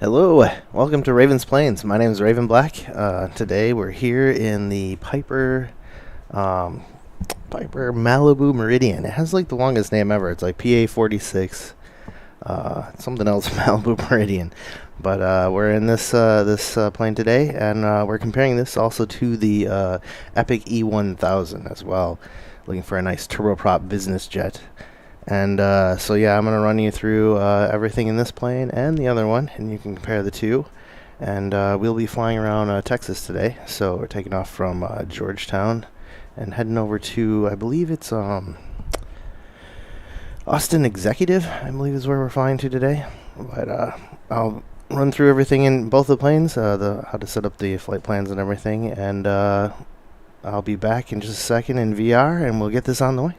Hello, welcome to Raven's Plains. My name is Raven Black. Today we're here in the Piper Malibu Meridian. It has like the longest name ever. It's like PA46 something else Malibu Meridian. But we're in this plane today, and we're comparing this also to the Epic E1000 as well. Looking for a nice turboprop business jet. And so yeah, I'm going to run you through everything in this plane and the other one, and you can compare the two. And we'll be flying around Texas today, so we're taking off from Georgetown and heading over to, I believe it's Austin Executive, I believe is where we're flying to today. But I'll run through everything in both the planes, how to set up the flight plans and everything, and I'll be back in just a second in VR, and we'll get this on the way.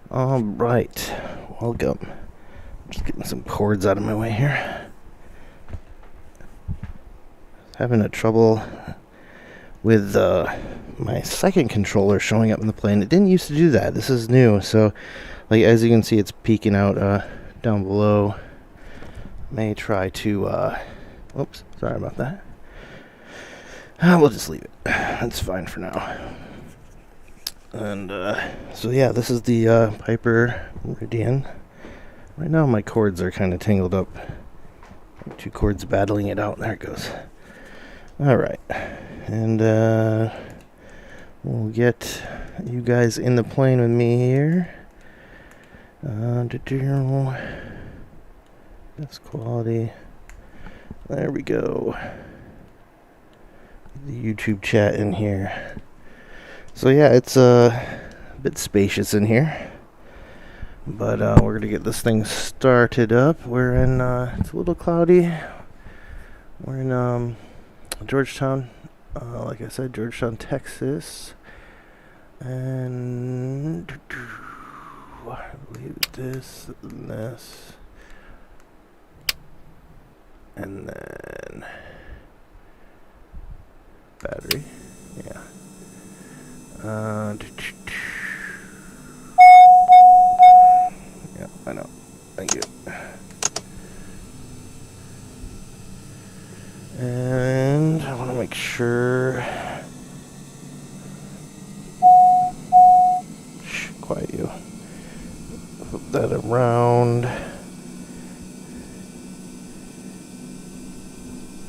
Alright, welcome. Just getting some cords out of my way here. Having a trouble with my second controller showing up in the plane. It didn't used to do that. This is new, so like as you can see, it's peeking out down below. May try to oops, sorry about that. We'll just leave it. That's fine for now. And so yeah, this is the Piper Meridian. Right now my cords are kind of tangled up. Two cords battling it out. There it goes. Alright. And we'll get you guys in the plane with me here. That's quality. There we go. The YouTube chat in here. So yeah, it's a bit spacious in here, but we're gonna get this thing started up. We're in it's a little cloudy. We're in Georgetown, like I said, Georgetown, Texas, and I believe this and this, and then battery, yeah. Yeah, I know. Thank you. And I want to make sure Flip that around.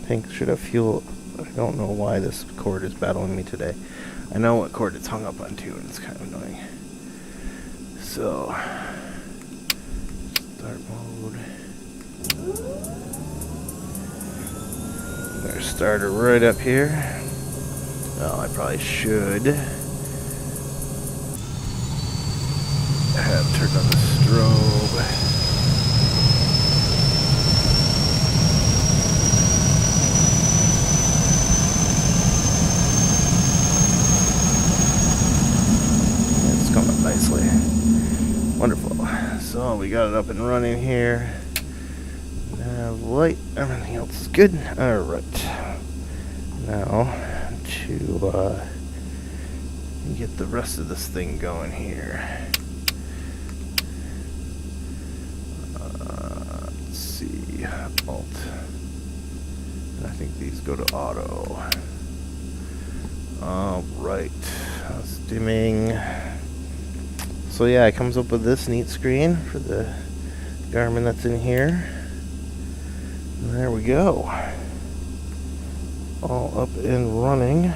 Tank should have fuel. I don't know why this cord is battling me today. I know what cord it's hung up on too, and it's kind of annoying. So, start mode. There's starter right up here. Oh, I probably should have turned on the strobe. It's coming nicely. Wonderful. So we got it up and running here. Light, everything else is good. Alright. Now to get the rest of this thing going here. Let's see. Alt. And I think these go to auto. Alright. That's dimming. So yeah, it comes up with this neat screen for the Garmin that's in here. And there we go. All up and running.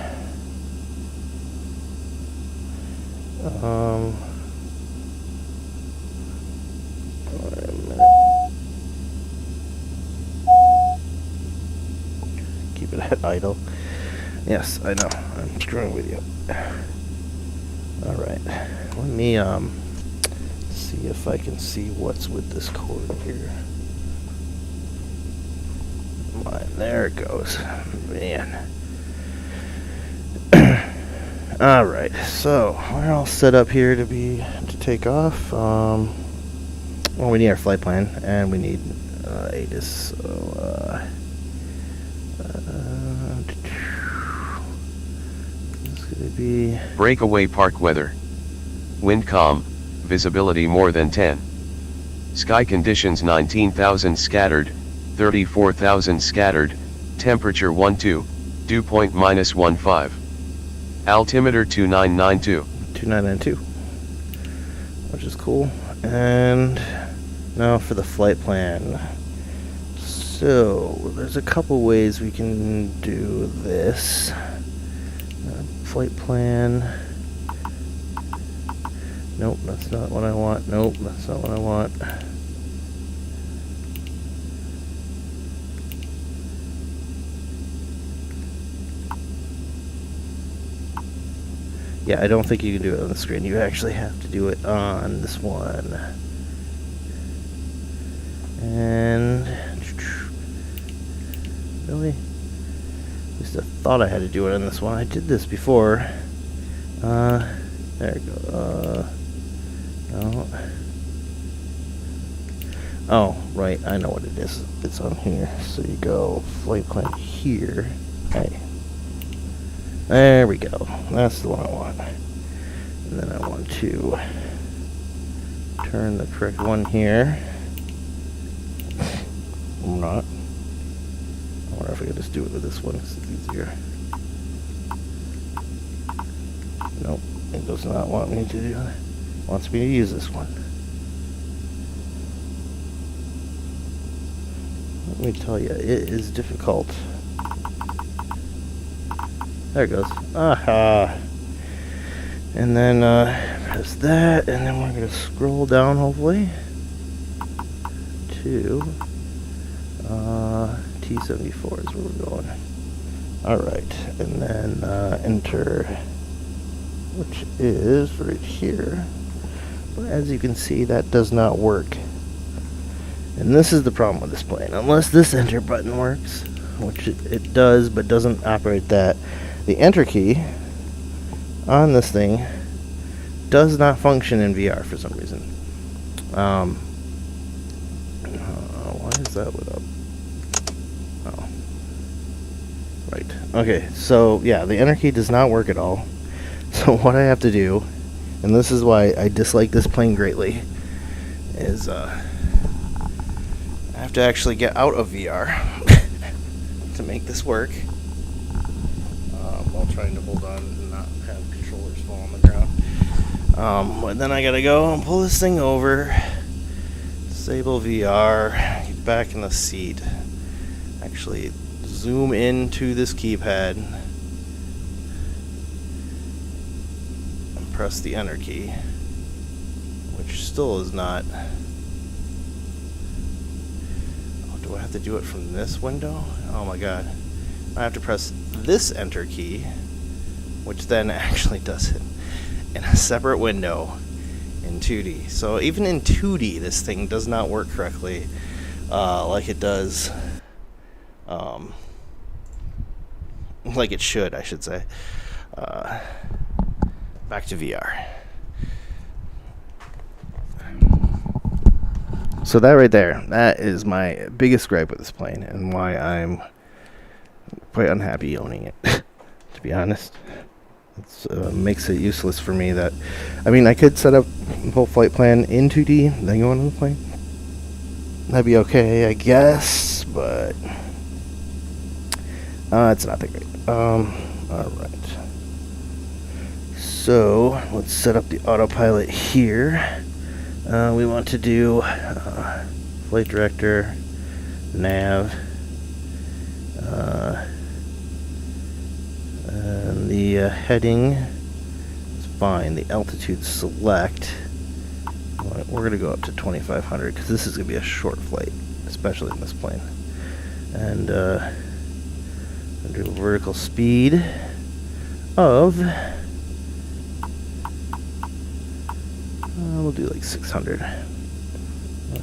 Wait a minute. Keep it at idle. Yes, I know. I'm screwing with you. Alright. Let me see if I can see what's with this cord here. There it goes. Man. Alright, so we're all set up here to take off. Well, we need our flight plan and we need ATIS. So it's gonna be breakaway park weather. Wind calm, visibility more than 10. Sky conditions 19,000 scattered, 34,000 scattered, temperature 12, dew point -15. Altimeter 2992. 2992. Which is cool. And now for the flight plan. So, there's a couple ways we can do this. Flight plan. Nope, that's not what I want. Nope, that's not what I want. Yeah, I don't think you can do it on the screen. You actually have to do it on this one. And really? At least I thought I had to do it on this one. I did this before. There we go. No. Oh, right. I know what it is. It's on here. So you go flight plan here. Hey. There we go. That's the one I want. And then I want to turn the correct one here. I'm not. I wonder if I could just do it with this one because it's easier. Nope. It does not want me to do that. It wants me to use this one. Let me tell you, it is difficult. There it goes. Aha! And then press that, and then we're going to scroll down, hopefully, to T74 is where we're going. Alright, and then enter, which is right here. But as you can see, that does not work. And this is the problem with this plane. Unless this enter button works, which it does, but doesn't operate that. The enter key on this thing does not function in VR for some reason. Why is that lit up? Oh. Right. Okay, so yeah, the enter key does not work at all. So what I have to do, and this is why I dislike this plane greatly, is I have to actually get out of VR to make this work. While trying to hold on and not have controllers fall on the ground. But then I gotta go and pull this thing over, disable VR, get back in the seat, actually zoom into this keypad, and press the enter key, which still is not. Oh, do I have to do it from this window? Oh my god. I have to press this enter key, which then actually does it in a separate window in 2D. So even in 2D, this thing does not work correctly like it does, like it should, I should say. Back to VR. So that right there, that is my biggest gripe with this plane and why I'm quite unhappy owning it, to be honest. It makes it useless for me. That, I mean, I could set up the whole flight plan in 2D, then go on the plane. That'd be okay, I guess, but it's not that great. Alright. So, let's set up the autopilot here. We want to do flight director, nav, and the heading is fine. The altitude select, we're going to go up to 2500 because this is going to be a short flight, especially in this plane. And do vertical speed of, we'll do like 600. I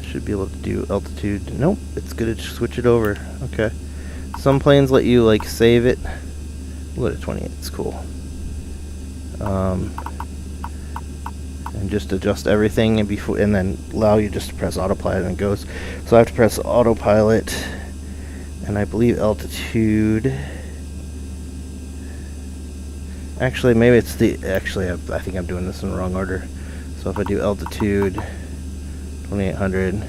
should be able to do altitude. Nope, it's good to switch it over. Okay. Some planes let you like save it. We'll go to 28, it's cool. And just adjust everything and then allow you just to press autopilot and it goes. So I have to press autopilot and I believe altitude. Actually, maybe it's I think I'm doing this in the wrong order. So if I do altitude 2800 and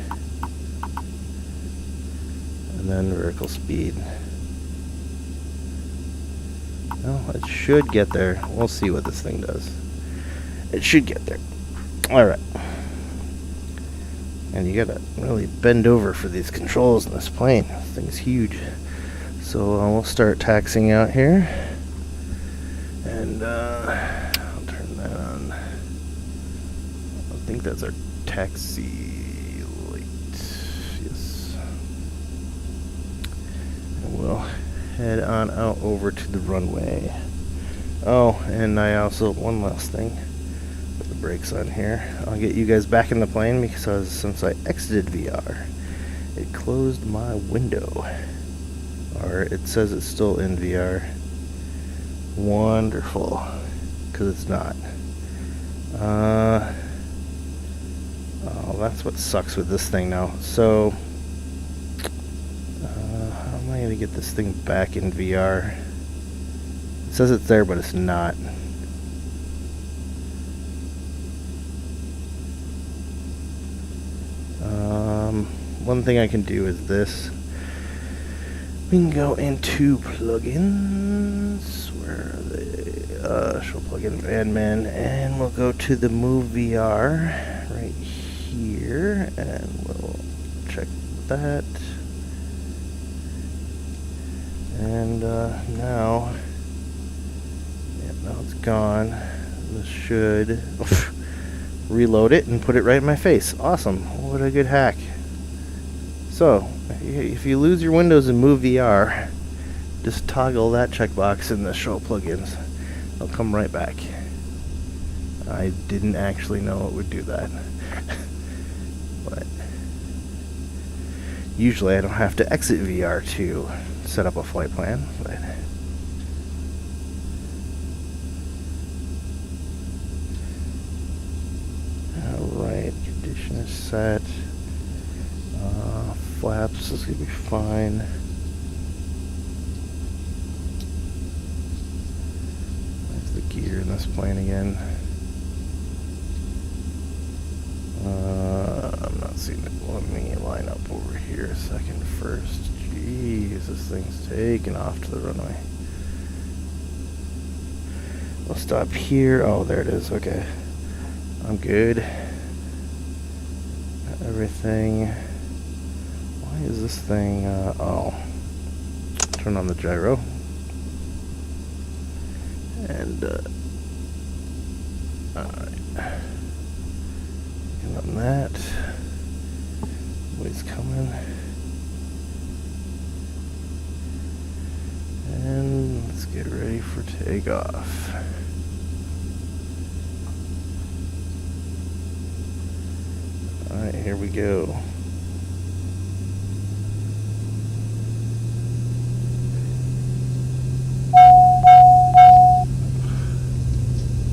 then vertical speed. Well, it should get there. We'll see what this thing does. It should get there. Alright. And you gotta really bend over for these controls in this plane. This thing's huge. So we'll start taxiing out here. And I'll turn that on. I think that's our taxi light. Yes. And we'll head on out over to the runway. Oh, and I also, one last thing. Put the brakes on here. I'll get you guys back in the plane because since I exited VR, it closed my window. Or it says it's still in VR. Wonderful. Because it's not. Oh, that's what sucks with this thing now. So, how am I going to get this thing back in VR? It says it's there, but it's not. One thing I can do is this. We can go into plugins. Where are they? Show plugin admin, and we'll go to the Move VR right here, and we'll check that. And now it's gone. This should reload it and put it right in my face. Awesome! What a good hack. So, if you lose your Windows in Move VR, just toggle that checkbox in the Show Plugins. They'll come right back. I didn't actually know it would do that. But usually I don't have to exit VR to set up a flight plan. But alright, condition is set. Flaps is going to be fine. There's the gear in this plane again. I'm not seeing it. Let me line up over here a second first. Jeez, this thing's taking off to the runway. We'll stop here. Oh, there it is. Okay. I'm good. Everything. Why is this thing, oh. Turn on the gyro. And, alright. And on that. Way's coming. And let's get ready for takeoff. Alright, here we go.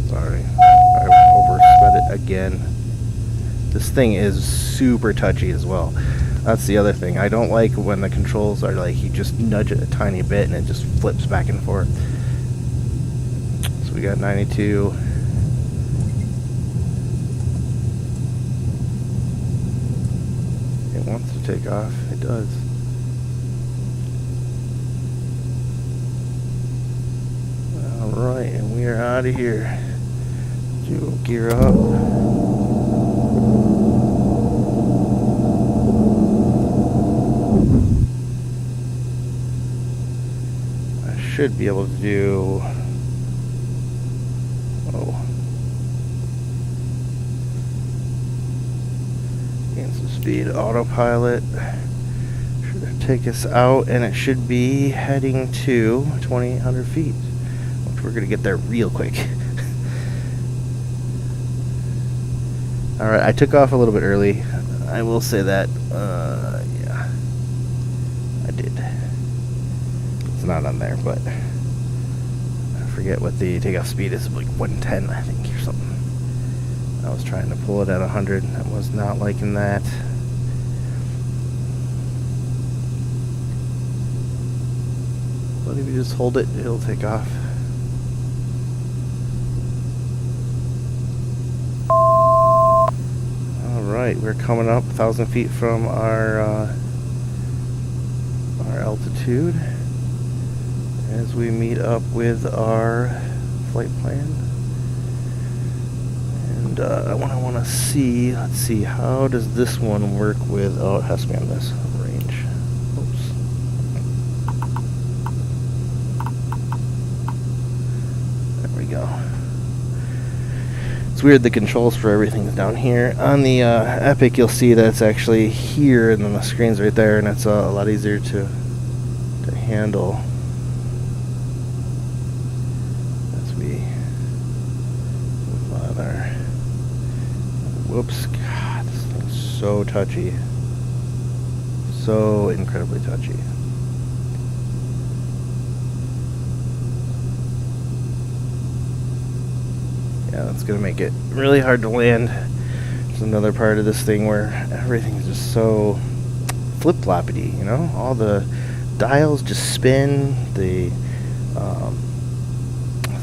Sorry, I oversped it again. This thing is super touchy as well. That's the other thing. I don't like when the controls are like, you just nudge it a tiny bit and it just flips back and forth. So we got 92. It wants to take off. It does. Alright, and we are out of here. Do gear up. Should be able to do, gain some speed, autopilot, should take us out, and it should be heading to 2,800 feet, which we're going to get there real quick. Alright, I took off a little bit early, I will say that, yeah, I did. Not on there, but I forget what the takeoff speed is, like 110 I think or something. I was trying to pull it at 100. I was not liking that. But if you just hold it, it'll take off. Alright, we're coming up 1,000 feet from our altitude as we meet up with our flight plan. And I want to see, let's see, how does this one work with, oh, it has to be on this range. Oops. There we go. It's weird, the controls for everything is down here. On the Epic, you'll see that it's actually here, and then the screen's right there, and it's a lot easier to handle. Whoops, God, this thing's so touchy. So incredibly touchy. Yeah, that's gonna make it really hard to land. There's another part of this thing where everything's just so flip-floppity, you know? All the dials just spin, the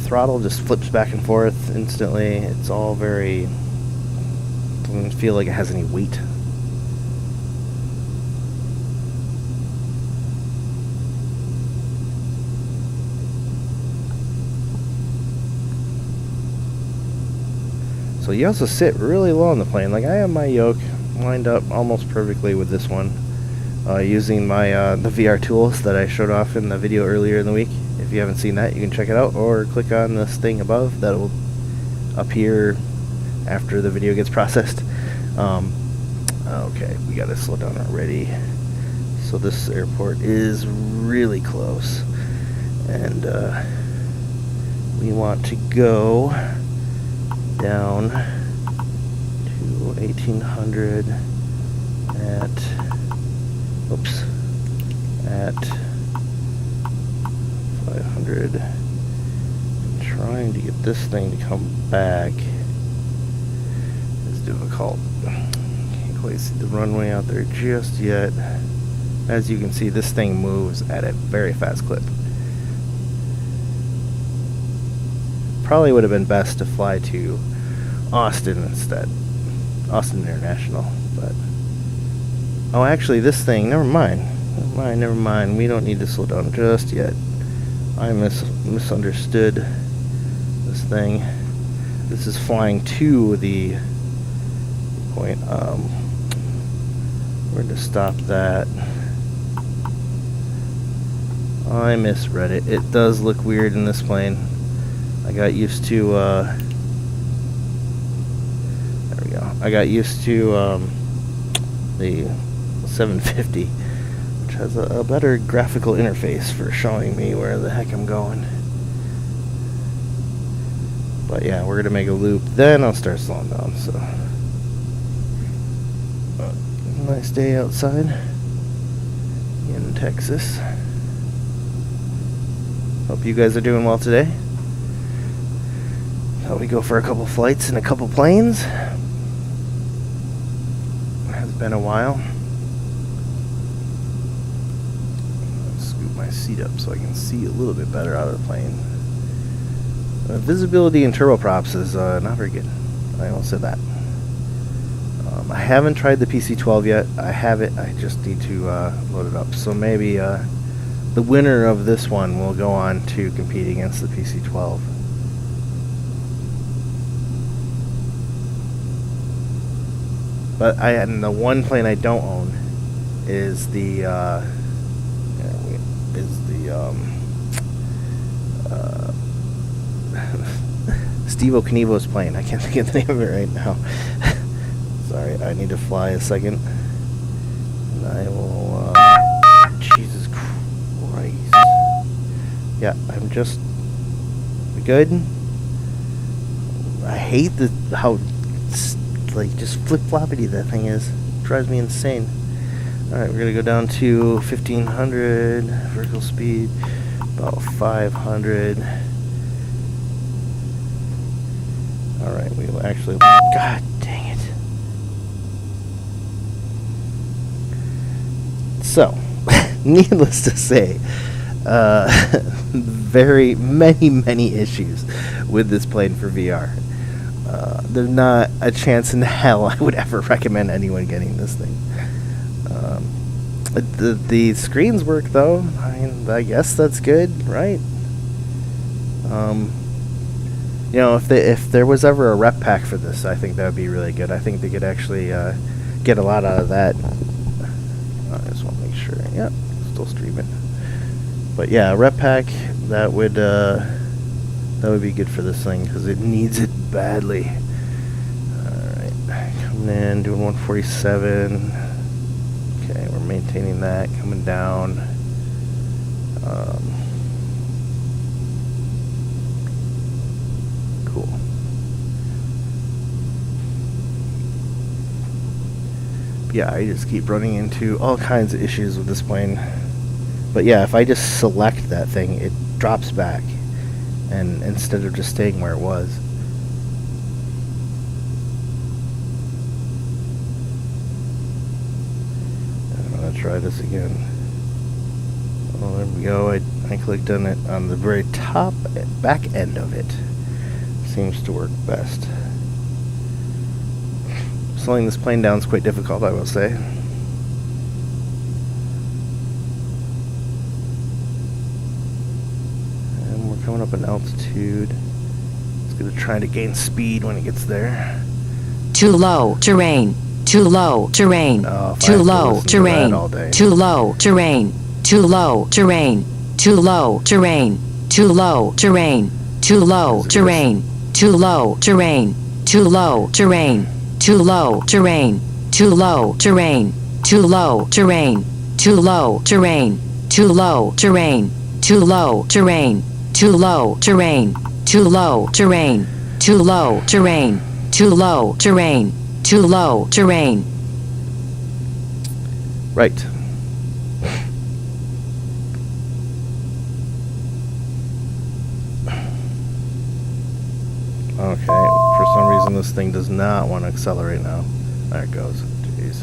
throttle just flips back and forth instantly. It's all very, doesn't feel like it has any weight. So you also sit really low on the plane. Like, I have my yoke lined up almost perfectly with this one, using my the VR tools that I showed off in the video earlier in the week. If you haven't seen that, you can check it out, or click on this thing above that will appear after the video gets processed. Okay, we gotta slow down already. So this airport is really close, and we want to go down to 1,800 at 500. I'm trying to get this thing to come back is difficult. Can't quite see the runway out there just yet. As you can see, this thing moves at a very fast clip. Probably would have been best to fly to Austin instead. Austin International, but oh, actually this thing, never mind. We don't need to slow down just yet. I misunderstood this thing. this is flying to the point. Where to stop that? Oh, I misread it. It does look weird in this plane. I got used to, there we go. I got used to, the 750, which has a better graphical interface for showing me where the heck I'm going. But yeah, we're gonna make a loop, then I'll start slowing down, so. Nice day outside in Texas. Hope you guys are doing well today. Thought we go for a couple flights and a couple planes. Has been a while. I'll scoot my seat up so I can see a little bit better out of the plane. Visibility in turboprops is not very good. I will say that. I haven't tried the PC-12 yet. I have it. I just need to load it up. So maybe the winner of this one will go on to compete against the PC-12. But and the one plane I don't own is the Steve Okniewo's plane. I can't think of the name of it right now. Sorry, I need to fly a second. And I will, Jesus Christ. Yeah, I'm just, we good? I hate how, like, just flip-floppity that thing is. It drives me insane. Alright, we're gonna go down to 1500, vertical speed, about 500. Alright, we will actually, God dang it. So, needless to say, very many issues with this plane for VR. There's not a chance in hell I would ever recommend anyone getting this thing. The screens work though. I mean, I guess that's good, right? You know, if there was ever a rep pack for this, I think that would be really good. I think they could actually get a lot out of that. I just want to make sure. Yep, still streaming. But yeah, a rep pack that would be good for this thing because it needs it badly. All right, coming in, doing 147. Okay, we're maintaining that. Coming down. Cool. Yeah, I just keep running into all kinds of issues with this plane. But yeah, if I just select that thing, it drops back, and instead of just staying where it was. I'm gonna try this again. Oh, there we go. I clicked on it on the very top back end of it. Seems to work best. Slowing this plane down is quite difficult, I will say. And we're coming up in altitude. It's going to try to gain speed when it gets there. Too low terrain. Too low terrain. Oh, too low terrain. Too low terrain. Too low terrain. Too low terrain. Too low terrain. Too low terrain. Too low terrain. Too low terrain. Too low terrain. Too low terrain. Too low terrain. Too low terrain. Too low terrain. Too low terrain. Too low terrain. Too low terrain. Too low terrain. Too low terrain. Too low terrain. Right. Okay, for some reason this thing does not want to accelerate now. There it goes. Jeez.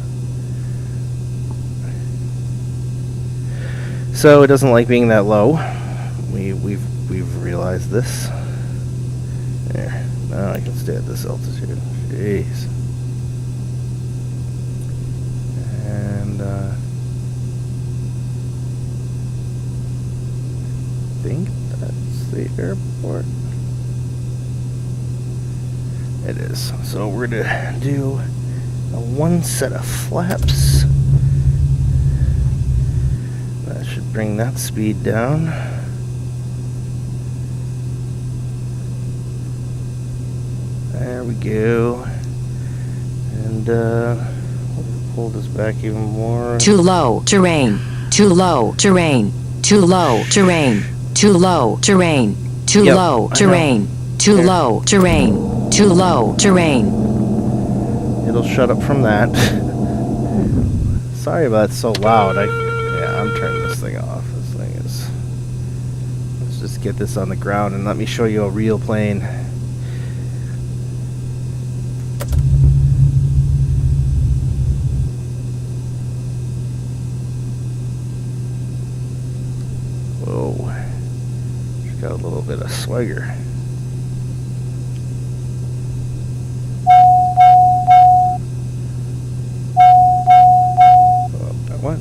So it doesn't like being that low. We've realized this. There. Now I can stay at this altitude. Jeez. And I think that's the airport. It is. So we're gonna do one set of flaps. That should bring that speed down. There we go. And we'll pull this back even more. Too low terrain. Too low terrain. Too low terrain. Too low terrain. Too low terrain. Too low terrain. Too low terrain. It'll shut up from that. Sorry about it's so loud. I'm turning this thing off. This thing is. Let's just get this on the ground and let me show you a real plane. Whoa. She's got a little bit of swagger. What?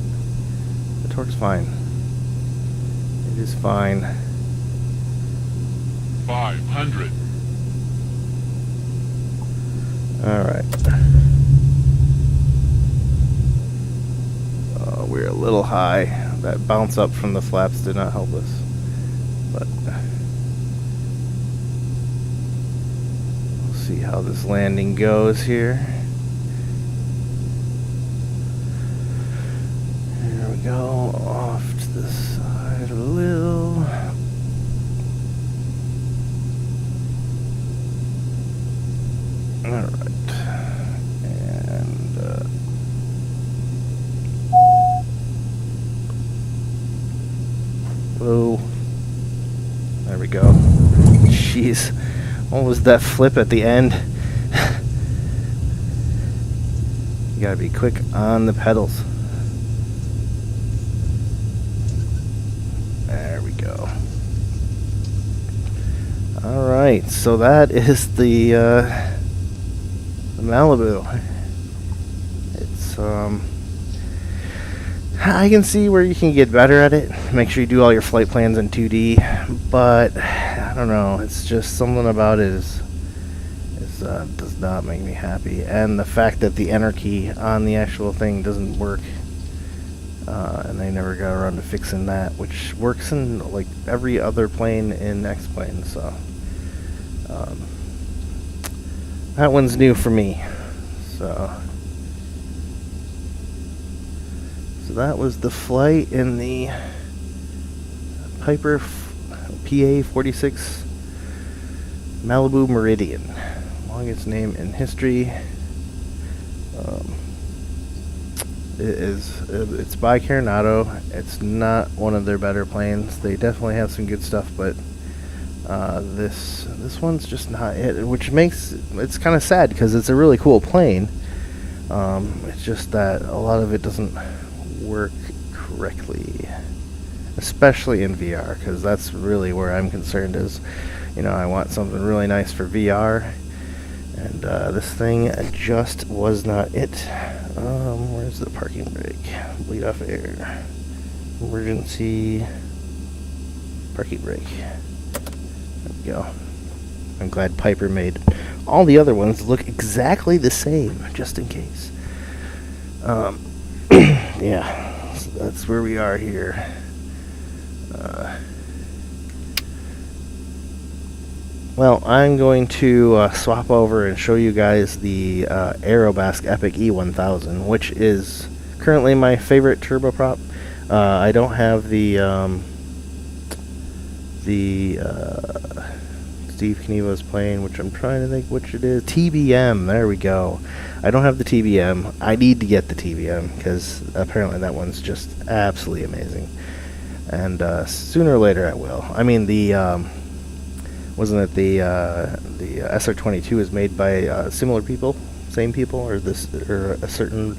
The torque's fine. It is fine. 500. Alright. We're a little high. That bounce up from the flaps did not help us. But we'll see how this landing goes here. Go off to the side a little. Alright. And whoa. There we go. Jeez. What was that flip at the end? You gotta be quick on the pedals. Alright, so that is the Malibu. It's I can see where you can get better at it. Make sure you do all your flight plans in 2D, but I don't know, it's just something about it does not make me happy. And the fact that the enter key on the actual thing doesn't work. And they never got around to fixing that, which works in like every other plane in X-Plane, so that one's new for me. So that was the flight in the Piper PA-46 Malibu Meridian, longest name in history. It's by Carenado. It's not one of their better planes. They definitely have some good stuff, but this one's just not it, which makes it's kind of sad because it's a really cool plane. It's just that a lot of it doesn't work correctly, especially in VR, because that's really where I'm concerned. Is, you know, I want something really nice for VR, and this thing just was not it. Where's the parking brake? Bleed off air. Emergency parking brake. There we go. I'm glad Piper made all the other ones look exactly the same, just in case. Yeah, so that's where we are here. Well, I'm going to swap over and show you guys the Aerobask Epic E1000, which is currently my favorite turboprop. I don't have the Steve Knievo's plane, which I'm trying to think which it is. TBM, there we go. I don't have the TBM. I need to get the TBM because apparently that one's just absolutely amazing. And sooner or later I will. I mean, the wasn't it the SR-22 is made by similar people, same people, or a certain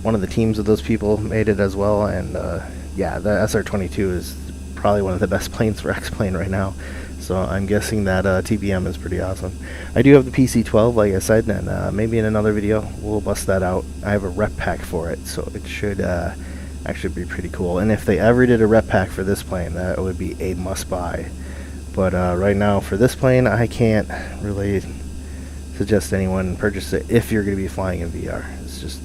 one of the teams of those people made it as well. And yeah, the SR-22 is probably one of the best planes for X-Plane right now. So I'm guessing that TBM is pretty awesome. I do have the PC-12, like I said, and maybe in another video we'll bust that out. I have a rep pack for it, so it should actually be pretty cool. And if they ever did a rep pack for this plane, that would be a must-buy. But right now, for this plane, I can't really suggest anyone purchase it if you're going to be flying in VR. It's just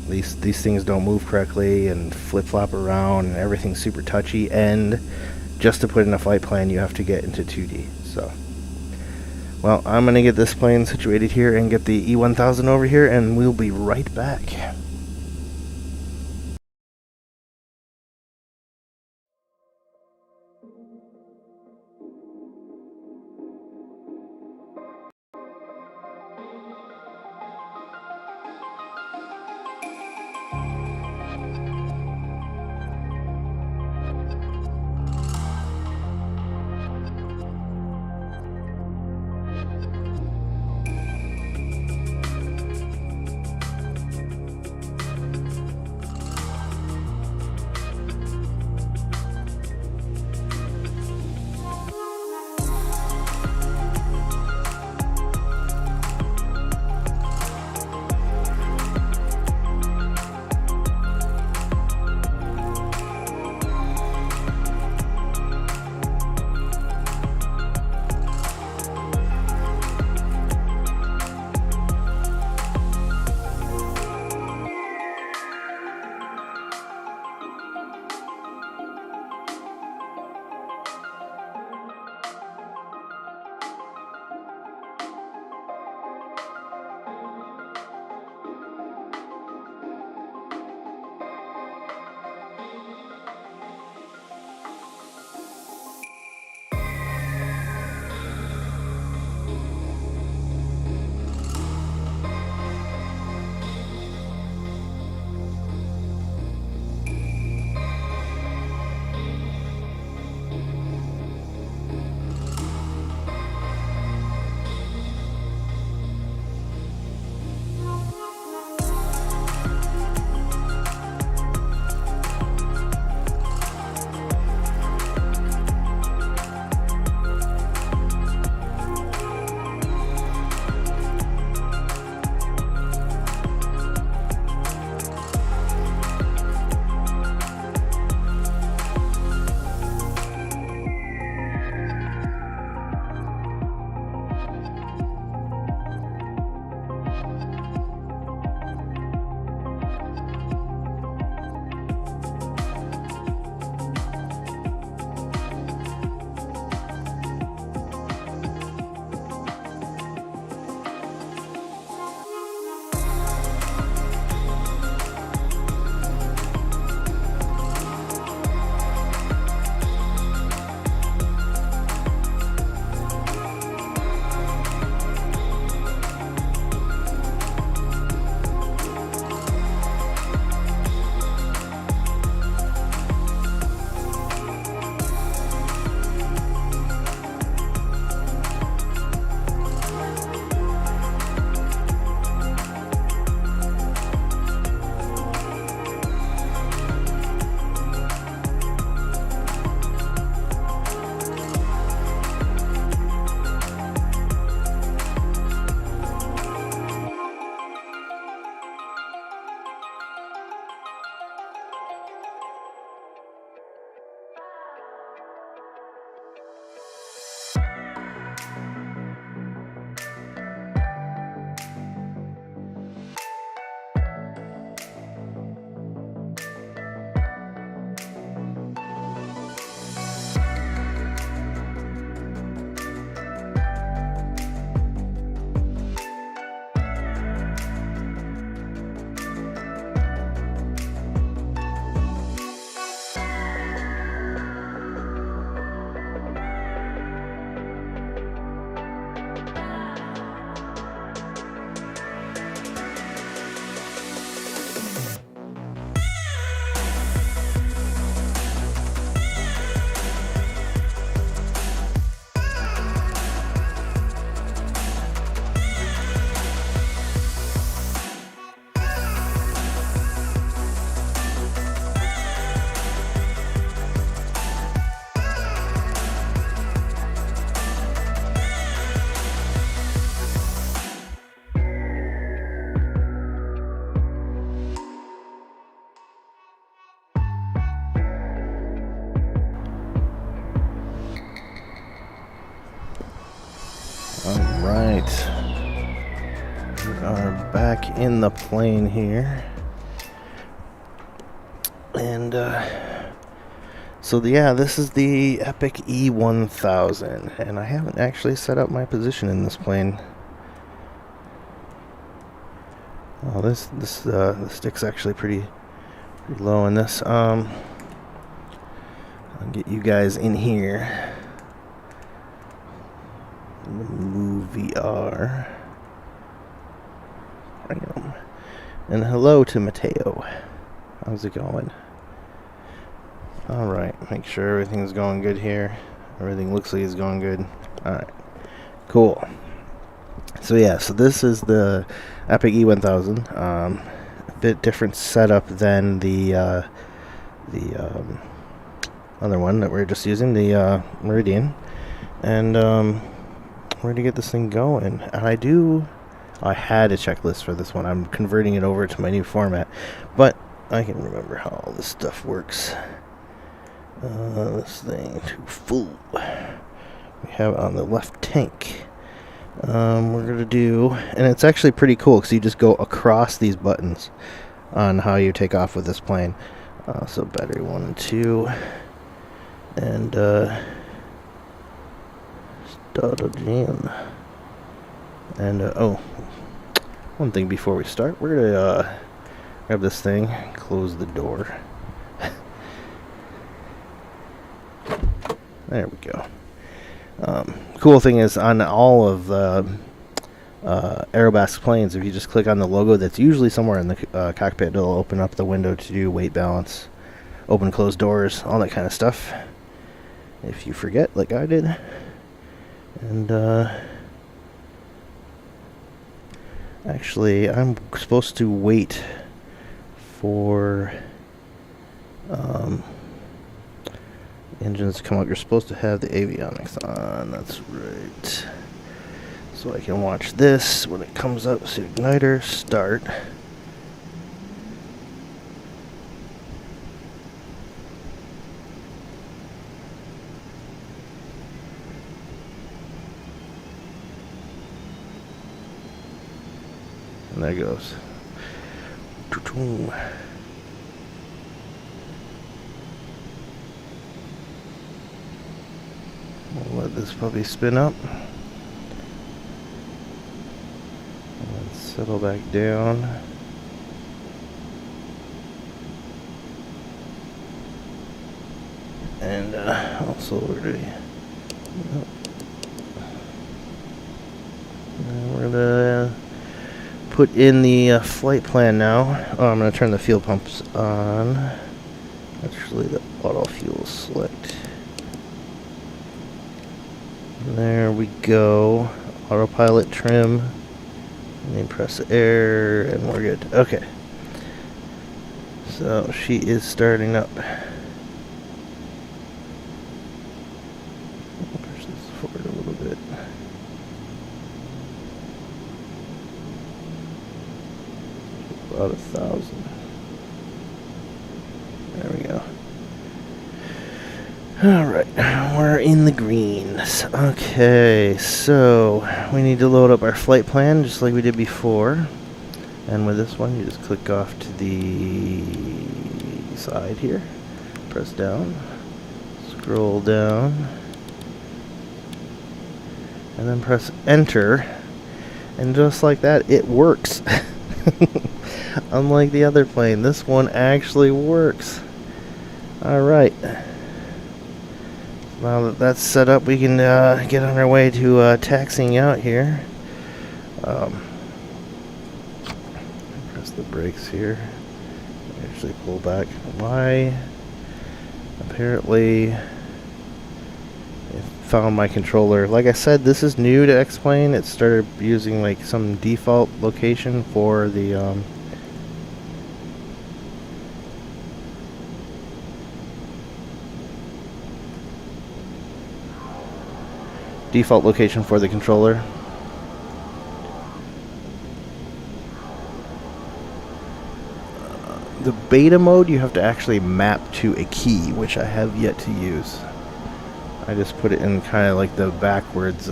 these things don't move correctly and flip-flop around, and everything's super touchy, and just to put in a flight plan you have to get into 2D. So, well, I'm going to get this plane situated here and get the E1000 over here, and we'll be right back. We are back in the plane here. And, so yeah, this is the Epic E1000. And I haven't actually set up my position in this plane. Oh, the stick's actually pretty low in this. I'll get you guys in here. Move VR. And hello to Mateo. How's it going? Alright, make sure everything's going good here. Everything looks like it's going good. Alright, cool. So yeah, so this is the Epic E1000. A bit different setup than the other one that we're just using, the Meridian. And where to get this thing going? And I had a checklist for this one. I'm converting it over to my new format, but I can remember how all this stuff works. This thing to full. We have it on the left tank. We're gonna do, and it's actually pretty cool because you just go across these buttons on how you take off with this plane. So battery 1 and 2, and start again. And oh, one thing before we start, we're gonna grab this thing, close the door. There we go. Cool thing is, on all of the Aerobask planes, if you just click on the logo that's usually somewhere in the cockpit, it'll open up the window to do weight balance, open close doors, all that kind of stuff, if you forget like I did. And actually, I'm supposed to wait for engines to come up. You're supposed to have the avionics on. That's right. So I can watch this when it comes up. So igniter, start. And there it goes. We'll let this puppy spin up. And settle back down. And also we're gonna put in the flight plan now. Oh, I'm gonna turn the fuel pumps on. Actually, the auto fuel select. There we go. Autopilot trim. And then press air, and we're good. Okay. So she is starting up. Push this forward a little bit. About 1,000. There we go. Alright, we're in the greens. Okay, so we need to load up our flight plan just like we did before. And with this one, you just click off to the side here. Press down. Scroll down. And then press enter. And just like that, it works. Unlike the other plane, this one actually works. Alright. Now that that's set up, we can get on our way to taxiing out here. Press the brakes here. Actually pull back. Why? Apparently, it found my controller. Like I said, this is new to X-Plane. It started using like some default location for the default location for the controller. The beta mode you have to actually map to a key, which I have yet to use. I just put it in kind of like the backwards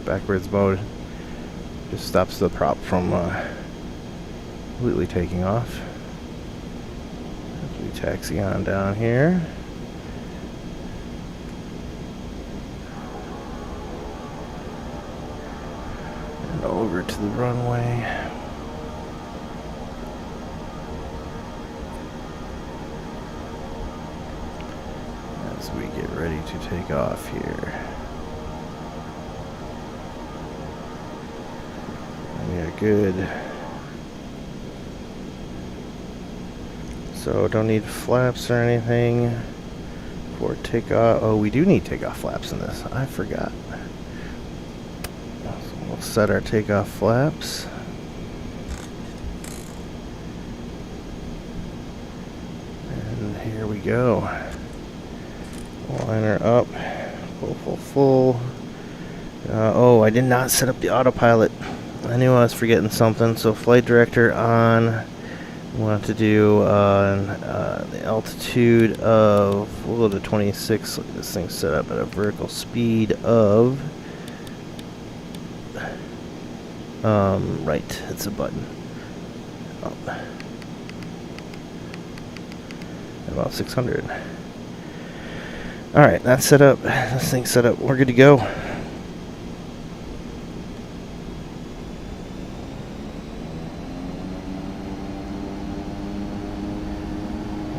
backwards mode just stops the prop from completely taking off. As we taxi on down here. And over to the runway. As we get ready to take off here. We are good. So don't need flaps or anything for takeoff. Oh, we do need takeoff flaps in this. I forgot. So we'll set our takeoff flaps. And here we go. Liner up. Full. Oh, I did not set up the autopilot. I knew I was forgetting something. So flight director on. We want to do the altitude of, we'll go to 26. Look at this thing set up at a vertical speed of, right, it's a button. Up. About 600. Alright, that's set up. This thing's set up. We're good to go.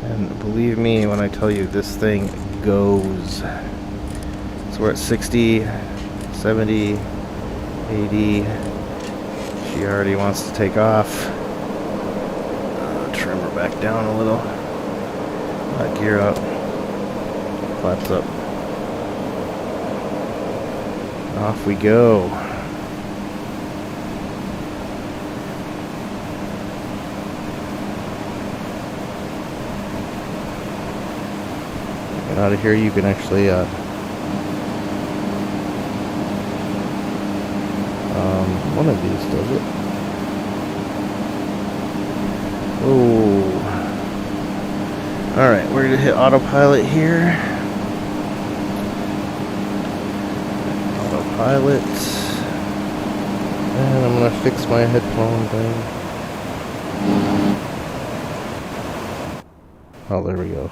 And believe me when I tell you this thing goes. So we're at 60, 70, 80. She already wants to take off. Trim her back down a little. Gear up. Flaps up. Off we go. Get out of here. You can actually one of these does it. Oh. Alright, we're gonna hit autopilot here. Autopilot. And I'm gonna fix my headphone thing. Oh, there we go.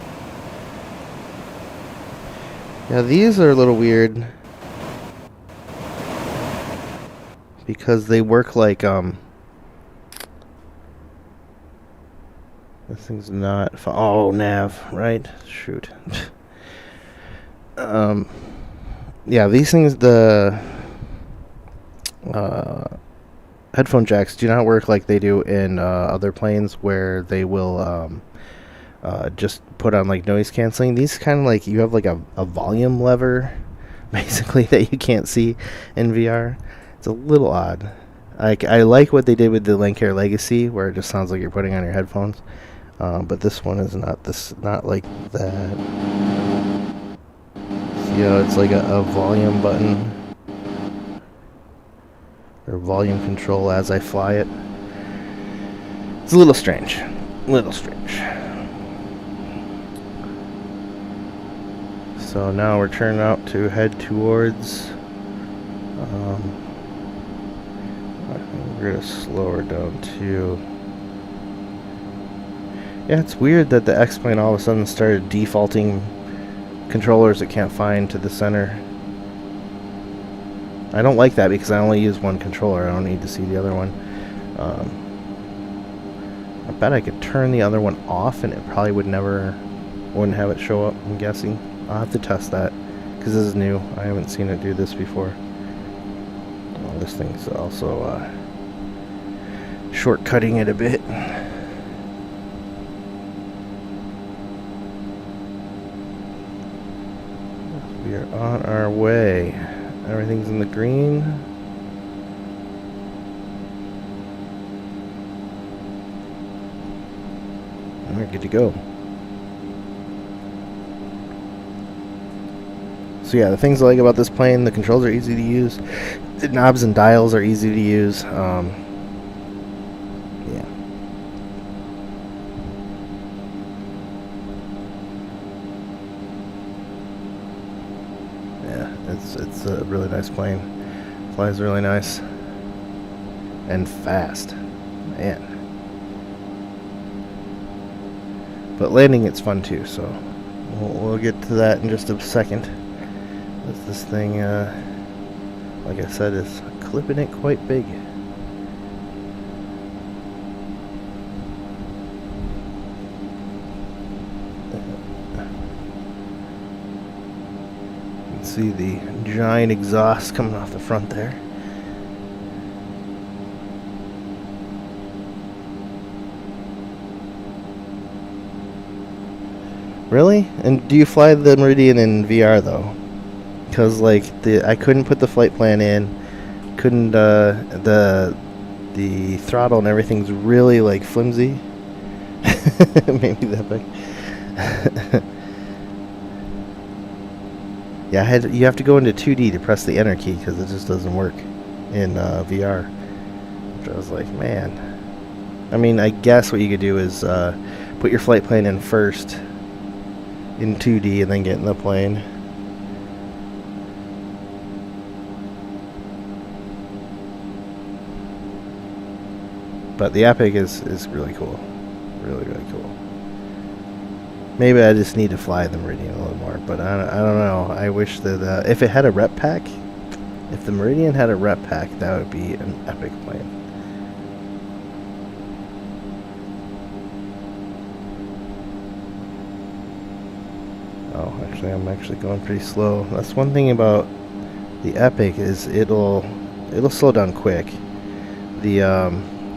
Yeah, these are a little weird. Because they work like, this thing's not, oh, nav, right? Shoot. Yeah, these things, the headphone jacks do not work like they do in other planes where they will just put on like noise canceling. These kind of like, you have like a volume lever basically that you can't see in VR. It's a little odd. I like what they did with the Lancair Legacy where it just sounds like you're putting on your headphones. But this one is not like that. See how it's like a volume button or volume control as I fly it. It's a little strange. So now we're turning out to head towards. We're gonna slow her down too. Yeah, it's weird that the X-Plane all of a sudden started defaulting controllers it can't find to the center. I don't like that because I only use one controller. I don't need to see the other one. I bet I could turn the other one off and it probably wouldn't have it show up, I'm guessing. I'll have to test that because this is new. I haven't seen it do this before. Well, this thing's also shortcutting it a bit. We are on our way. Everything's in the green. And we're good to go. So yeah, the things I like about this plane, the controls are easy to use. The knobs and dials are easy to use. It's a really nice plane. Flies really nice. And fast. Man. But landing it's fun too, so we'll get to that in just a second. This thing, like I said, is clipping it quite big. You can see the giant exhaust coming off the front there. Really? And do you fly the Meridian in VR though? Because like I couldn't put the flight plan in, couldn't the throttle and everything's really like flimsy. Maybe that big. Yeah, you have to go into 2D to press the enter key because it just doesn't work in VR. Which I was like, man. I mean, I guess what you could do is put your flight plan in first in 2D and then get in the plane. But the Epic is really cool. Really, really cool. Maybe I just need to fly the Meridian a little more, but I don't know. I wish that if it had a rep pack, if the Meridian had a rep pack, that would be an epic plane. Oh, actually, I'm actually going pretty slow. That's one thing about the Epic is it'll slow down quick. The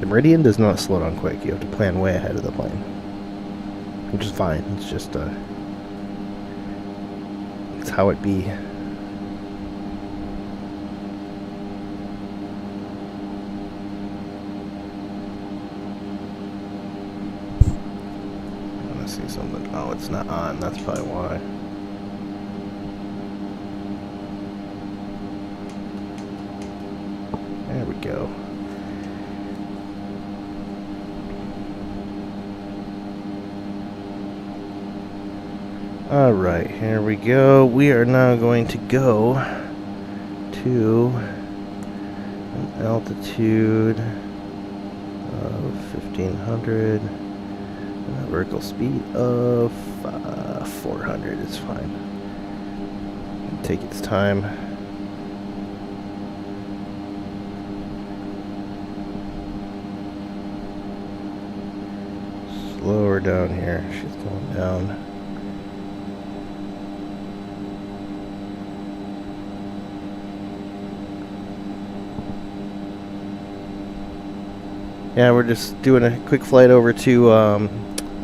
Meridian does not slow down quick. You have to plan way ahead of the plane, which is fine. It's just it's how it be. I want to see something. Oh, it's not on. That's probably why. There we go. Alright, here we go. We are now going to go to an altitude of 1500 and a vertical speed of 400 is fine. Take its time. Slow her down here. She's going down. Yeah, we're just doing a quick flight over to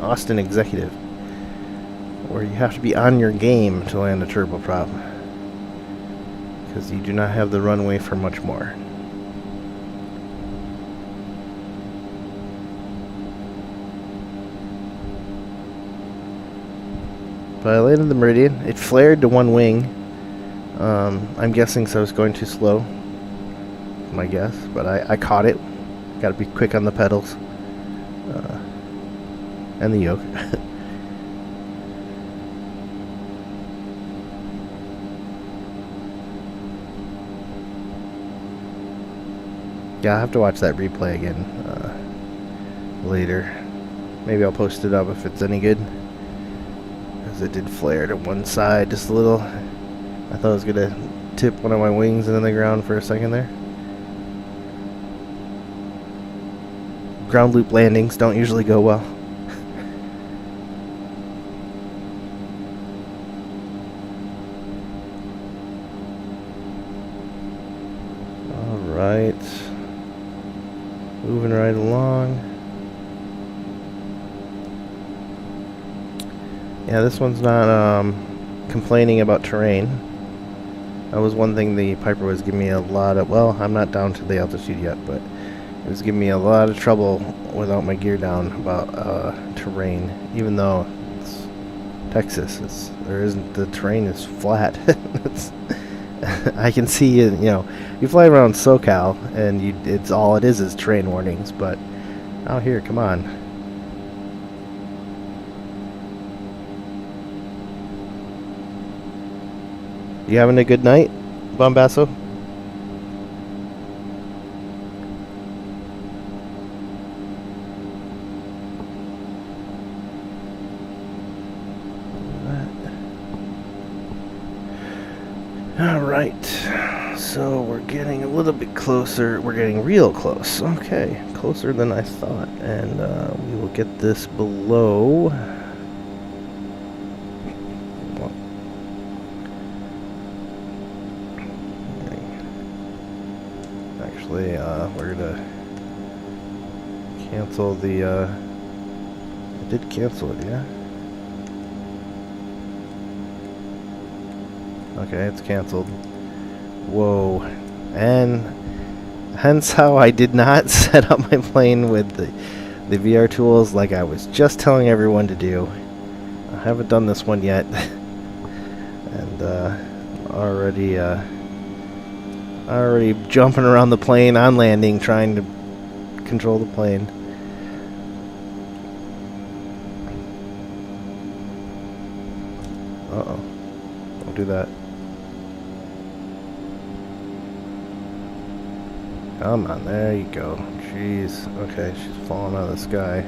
Austin Executive, where you have to be on your game to land a turboprop, because you do not have the runway for much more. But I landed the Meridian. It flared to one wing. I'm guessing so. I was going too slow, my guess, but I caught it. Got to be quick on the pedals and the yoke. Yeah, I'll have to watch that replay again later. Maybe I'll post it up if it's any good, because it did flare to one side just a little. I thought I was gonna tip one of my wings into the ground for a second there. Ground loop landings don't usually go well. Alright. Moving right along. Yeah, this one's not complaining about terrain. That was one thing the Piper was giving me a lot of, well, I'm not down to the altitude yet, but it was giving me a lot of trouble without my gear down about terrain, even though it's Texas. The terrain is flat. I can see it, you fly around SoCal and it's all it is terrain warnings, but out here, come on. You having a good night, Bombasso? Alright, so we're getting a little bit closer. We're getting real close. Okay, closer than I thought. And we will get this below. Actually, we're gonna cancel the, I did cancel it, yeah? Okay, it's canceled. Whoa. And hence how I did not set up my plane with the VR tools like I was just telling everyone to do. I haven't done this one yet. And already jumping around the plane on landing trying to control the plane. Uh-oh. Don't do that. Come on, there you go. Jeez. Okay, she's falling out of the sky.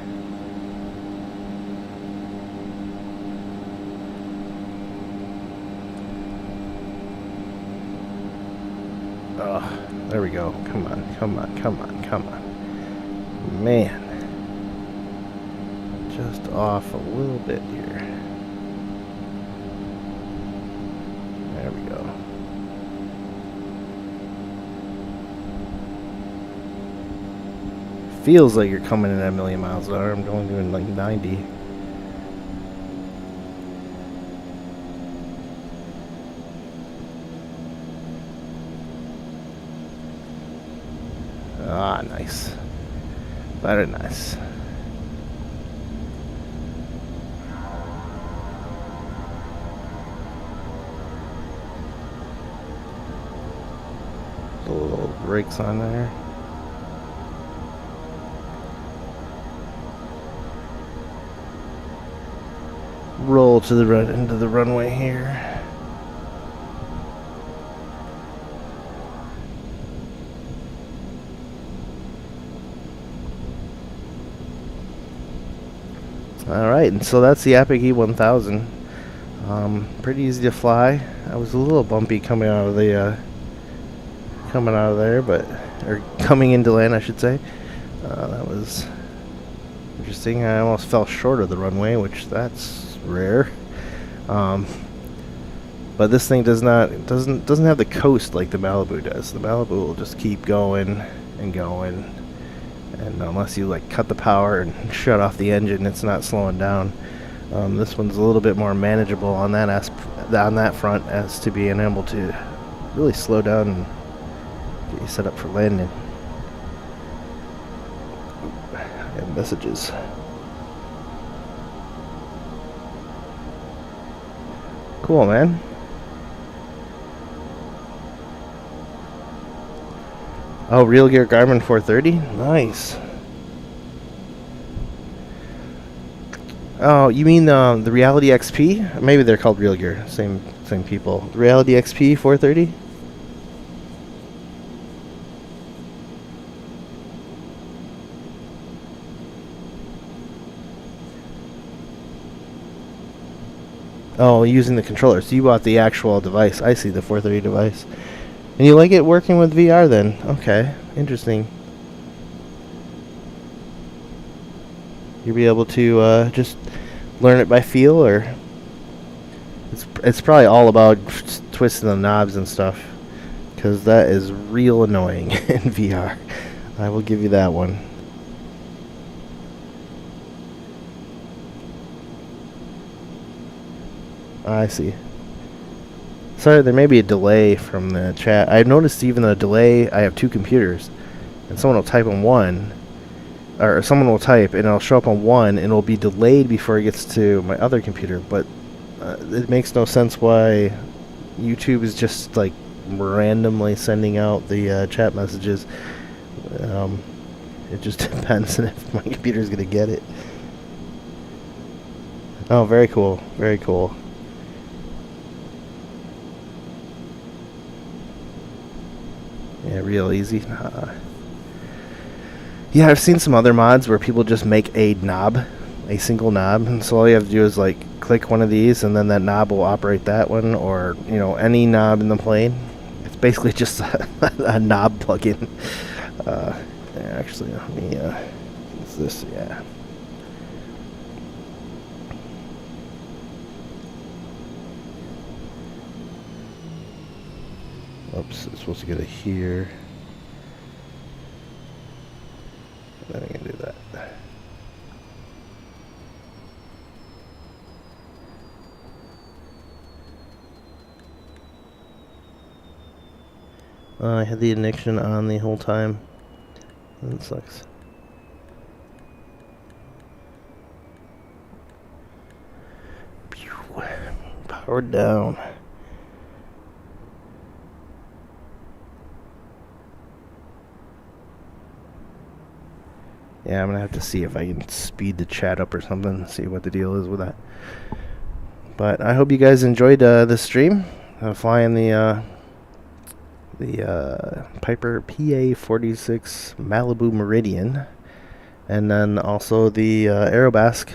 Oh, there we go. Come on, come on, come on, come on. Man. Just off a little bit here. There we go. Feels like you're coming in at a million miles an hour. I'm only doing like 90. Ah, nice. Very nice. The little brakes on there. Roll to the into the runway here. Alright, and so that's the Epic E1000. Pretty easy to fly. I was a little bumpy coming out of the or coming into land, I should say. That was interesting. I almost fell short of the runway, which that's rare. But this thing doesn't have the coast like the Malibu does. The Malibu will just keep going and going, and unless you like cut the power and shut off the engine, it's not slowing down. This one's a little bit more manageable on that front, as to being able to really slow down and get you set up for landing. And messages. Cool, man. Oh, Real Gear Garmin 430? Nice. Oh, you mean the Reality XP? Maybe they're called Real Gear. Same people. The Reality XP 430? Oh, using the controller. So you bought the actual device. I see, the 430 device. And you like it working with VR then? Okay, interesting. You'll be able to just learn it by feel, or it's probably all about twisting the knobs and stuff, because that is real annoying in VR. I will give you that one. I see. Sorry, there may be a delay from the chat. I've noticed even the delay. I have two computers, and someone will type on one, or someone will type and it'll show up on one, and it'll be delayed before it gets to my other computer. But it makes no sense why YouTube is just like randomly sending out the chat messages. It just depends on if my computer is gonna get it. Oh, very cool, very cool. Yeah, real easy. Yeah, I've seen some other mods where people just make a knob, a single knob, and so all you have to do is like click one of these, and then that knob will operate that one, or you know, any knob in the plane. It's basically just a knob plug-in. Actually, let me what's this? Yeah. Oops, it's supposed to get it here. Then I can do that. I had the ignition on the whole time. That sucks. Powered down. Yeah, I'm gonna have to see if I can speed the chat up or something, see what the deal is with that. But I hope you guys enjoyed this stream. Flying the Piper PA-46 Malibu Meridian, and then also the Aerobask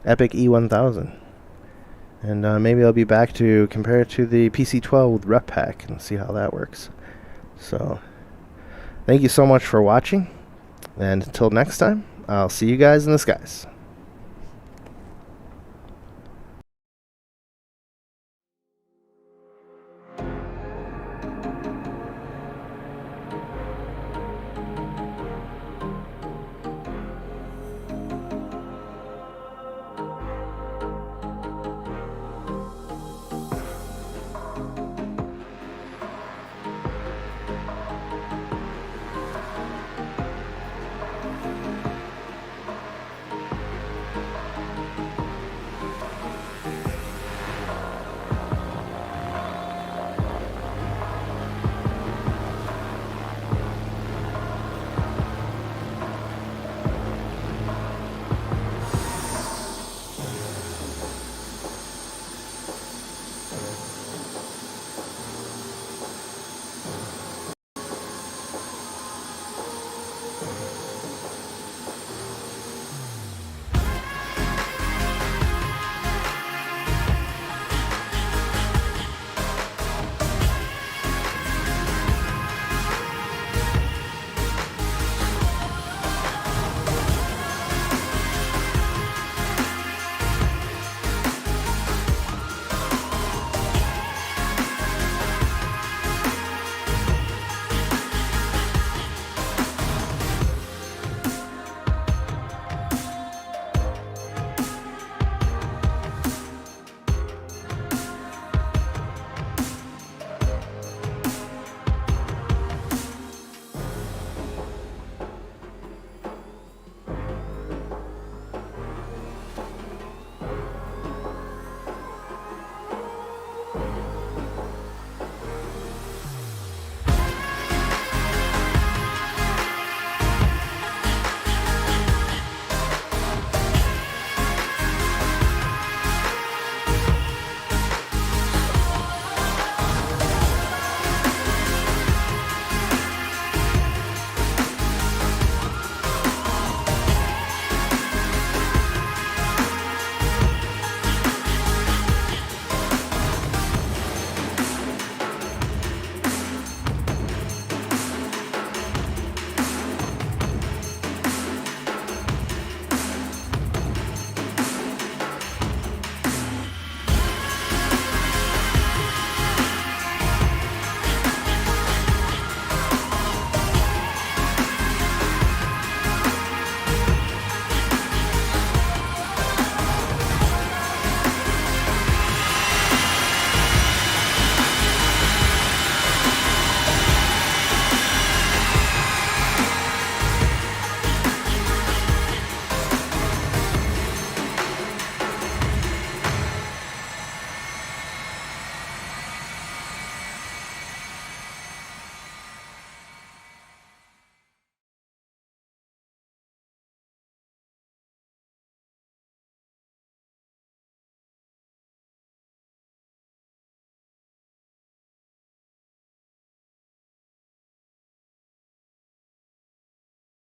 Epic E1000. And maybe I'll be back to compare it to the PC-12 with Rep Pack and see how that works. So, thank you so much for watching. And until next time, I'll see you guys in the skies.